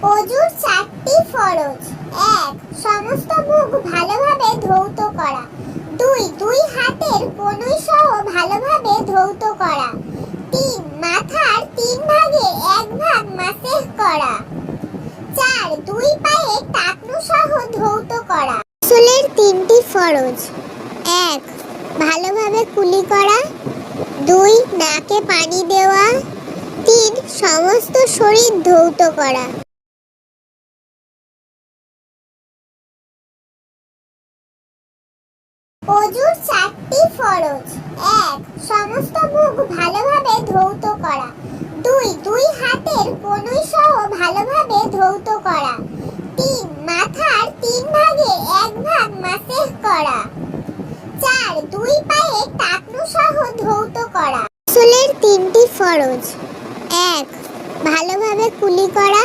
অজুর চারটি ফরজ। ১. সমস্ত মুখ ভালোভাবে ধৌত করা। ২. দুই হাতের কনুই সহ ভালোভাবে ধৌত করা। ৩. মাথার ৩ ভাগের ১ ভাগ মাসেহ করা। ৪. দুই পায়ে টাকনু সহ ধৌত করা। গোসলের ৩টি ফরজ। ১. ভালোভাবে কুলি করা। ২. নাকে পানি দেওয়া। ৩. সমস্ত শরীর ধৌত করা। অজুর চারটি ফরজ। ১. সমস্ত মুখ ভালোভাবে ধৌত করা। ২. দুই হাতের কনুই সহ ভালোভাবে ধৌত করা। ৩. মাথার ৩ ভাগের ১ ভাগ মাসেহ করা। ৪. দুই পায়ে টাকনু সহ ধৌত করা। গোসলের ৩টি ফরজ। ১. ভালোভাবে কুলি করা।